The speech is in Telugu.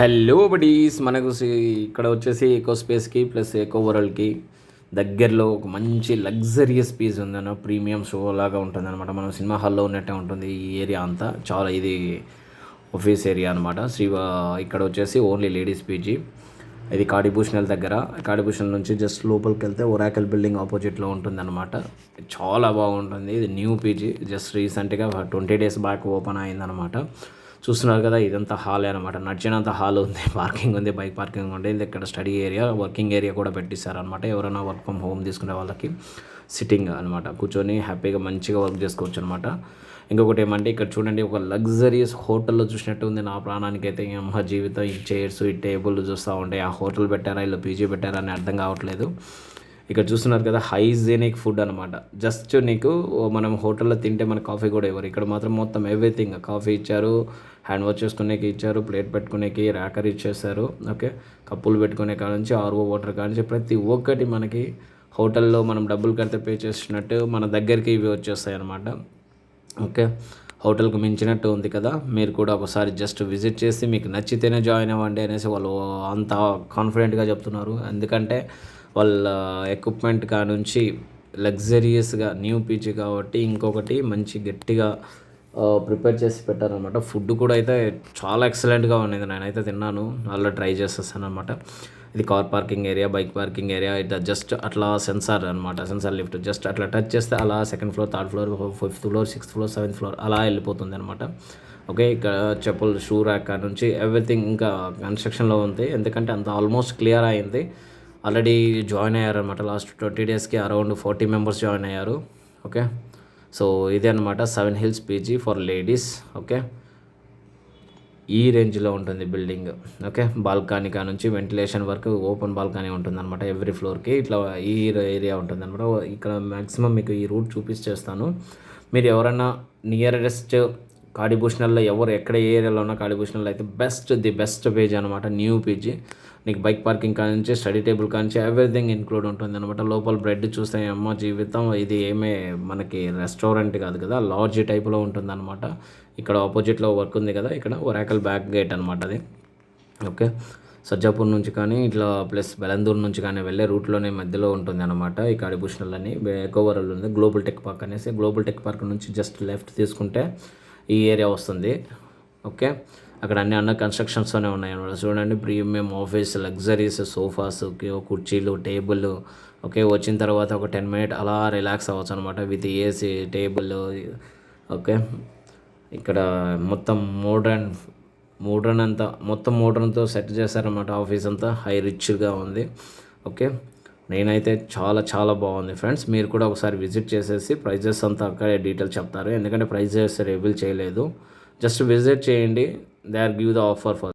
హలో బడీస్ మనకు ఇక్కడ వచ్చేసి ఎకో స్పేస్కి ప్లస్ ఎకో వరల్డ్కి దగ్గరలో ఒక మంచి లగ్జరియస్ పీస్ ఉందన్న ప్రీమియం షో లాగా ఉంటుంది అనమాట. మనం సినిమా హాల్లో ఉన్నట్టే ఉంటుంది ఈ ఏరియా అంతా. చాలా ఇది ఆఫీస్ ఏరియా అనమాట. ఇక్కడ వచ్చేసి ఓన్లీ లేడీస్ పీజీ. ఇది కాడిభూషణల్ దగ్గర. కాడిభూషణల్ నుంచి జస్ట్ లోపలికి వెళ్తే ఒరాకల్ బిల్డింగ్ ఆపోజిట్లో ఉంటుంది అనమాట. చాలా బాగుంటుంది. ఇది న్యూ పీజీ, జస్ట్ రీసెంట్గా 20 days బ్యాక్ ఓపెన్ అయిందనమాట. చూస్తున్నారు కదా, ఇదంతా హాల్ అనమాట. నడిచినంత హాల్ ఉంది, పార్కింగ్ ఉంది, బైక్ పార్కింగ్ ఉంది. ఇది ఇక్కడ స్టడీ ఏరియా, వర్కింగ్ ఏరియా కూడా పెట్టిస్తారనమాట. ఎవరైనా వర్క్ ఫ్రమ్ హోమ్ తీసుకునే వాళ్ళకి సిట్టింగ్ అనమాట, కూర్చొని హ్యాపీగా మంచిగా వర్క్ చేసుకోవచ్చు అనమాట. ఇంకొకటి ఏమంటే ఇక్కడ చూడండి, ఒక లగ్జరియస్ హోటల్లో చూసినట్టు ఉంది నా ప్రాణానికి అయితే. అమ్మ జీవితం, ఈ చైర్స్ ఈ టేబుల్ చూస్తూ ఉంటాయి. ఆ హోటల్ పెట్టారా ఇలా పీజీ పెట్టారా అని అర్థం కావట్లేదు. ఇక్కడ చూస్తున్నారు కదా, హైజీనిక్ ఫుడ్ అనమాట. జస్ట్ నీకు మనం హోటల్లో తింటే మన కాఫీ కూడా ఇవ్వరు. ఇక్కడ మాత్రం మొత్తం ఎవ్రీథింగ్, కాఫీ ఇచ్చారు, హ్యాండ్ వాష్ చేసుకునేకి ఇచ్చారు, ప్లేట్ పెట్టుకునేకి ర్యాకర్ ఇచ్చేసారు. ఓకే, కప్పులు పెట్టుకునే కాడ నుంచి ఆర్ఓ వాటర్ కాడ నుంచి ప్రతి ఒక్కటి మనకి హోటల్లో మనం డబ్బులు కడితే పే చేసినట్టు మన దగ్గరికి ఇవి వచ్చేస్తాయి అనమాట. ఓకే, హోటల్కి మించినట్టు ఉంది కదా. మీరు కూడా ఒకసారి జస్ట్ విజిట్ చేసి మీకు నచ్చితేనే జాయిన్ అవ్వండి అనేసి వాళ్ళు అంత కాన్ఫిడెంట్గా చెప్తున్నారు. ఎందుకంటే వాళ్ళ ఎక్విప్మెంట్ కానుంచి లగ్జరియస్గా న్యూ పీజీ కాబట్టి ఇంకొకటి మంచి గట్టిగా ప్రిపేర్ చేసి పెట్టారనమాట. ఫుడ్ కూడా అయితే చాలా ఎక్సలెంట్గా ఉన్నది. నేనైతే తిన్నాను, అలా ట్రై చేసేస్తాను అనమాట. ఇది car parking area, bike parking area. ఇట్లా జస్ట్ అట్లా సెన్సార్ అనమాట, సెన్సార్ లిఫ్ట్. జస్ట్ అట్లా టచ్ చేస్తే అలా 2nd floor, 3rd floor, 5th floor, 6th floor, 7th floor అలా వెళ్ళిపోతుంది అనమాట. ఓకే, ఇక్కడ చెప్పులు, షూ ర్యాక్ నుంచి ఎవ్రీథింగ్ ఇంకా కన్స్ట్రక్షన్లో ఉంది. ఎందుకంటే అంత ఆల్మోస్ట్ క్లియర్ అయింది. ఆల్రెడీ జాయిన్ అయ్యారనమాట. లాస్ట్ 20 daysకి అరౌండ్ 40 members జాయిన్ అయ్యారు. ఓకే, సో ఇదే అనమాట 7 Hills PG for ladies. Okay, ఈ రేంజ్లో ఉంటుంది బిల్డింగ్. ఓకే, బాల్కనీ నుంచి వెంటిలేషన్ వరకు ఓపెన్ బాల్కనీ ఉంటుందన్నమాట. ఎవ్రీ ఫ్లోర్కి ఇట్లా ఈ ఏరియా ఉంటుందన్నమాట. ఇక్కడ మ్యాక్సిమం మీకు ఈ రూట్ చూపించేస్తాను. మీరు ఎవరైనా నియరెస్ట్ కాడిభూషణల్లో ఎక్కడ ఏ ఏరియాలో ఉన్న కాడిభూషణల్లో అయితే ది బెస్ట్ పేజ్ అనమాట. New PG. నీకు బైక్ పార్కింగ్ కానించి స్టడీ టేబుల్ కానించి ఎవ్రీథింగ్ ఇంక్లూడ్ ఉంటుంది అనమాట. లోపల బ్రెడ్ చూస్తే అమ్మ జీవితం, ఇది ఏమే మనకి రెస్టారెంట్ కాదు కదా, లాడ్జ్ టైప్లో ఉంటుందన్నమాట. ఇక్కడ ఆపోజిట్లో వర్క్ ఉంది కదా, ఇక్కడ ఒరాకల్ బ్యాక్ గేట్ అనమాట అది. ఓకే, సజ్జాపూర్ నుంచి కానీ ఇట్లా ప్లస్ బెలందూర్ నుంచి కానీ వెళ్ళే రూట్లోనే మధ్యలో ఉంటుంది అనమాట ఈ కాడిభూషణల్ అని. ఎకోవరల్ ఉంది, గ్లోబల్ టెక్ పార్క్ అనేసి. గ్లోబల్ టెక్ పార్క్ నుంచి జస్ట్ లెఫ్ట్ తీసుకుంటే ఈ ఏరియా వస్తుంది. ఓకే, అక్కడ అన్ని అండర్ కన్స్ట్రక్షన్స్తోనే ఉన్నాయి అన్నమాట. చూడండి, ప్రీమియం ఆఫీస్, లగ్జరీస్, సోఫాస్, కుర్చీలు, టేబుల్. ఓకే, వచ్చిన తర్వాత ఒక 10 minutes అలా రిలాక్స్ అవ్వచ్చు అనమాట విత్ ఏసీ, టేబుల్. ఓకే, ఇక్కడ మొత్తం మోడ్రన్ అంతా మొత్తం మోడ్రన్తో సెట్ చేశారనమాట. ఆఫీస్ అంతా హై రిచ్గా ఉంది. ఓకే, నేనైతే చాలా బాగుంది ఫ్రెండ్స్. మీరు కూడా ఒకసారి విజిట్ చేసేసి ప్రైజెస్ అంతా అక్కడే డీటెయిల్స్ చెప్తారు. ఎందుకంటే ప్రైజెస్ రివీల్ చేయలేదు. జస్ట్ విజిట్ చేయండి. They or give the offer for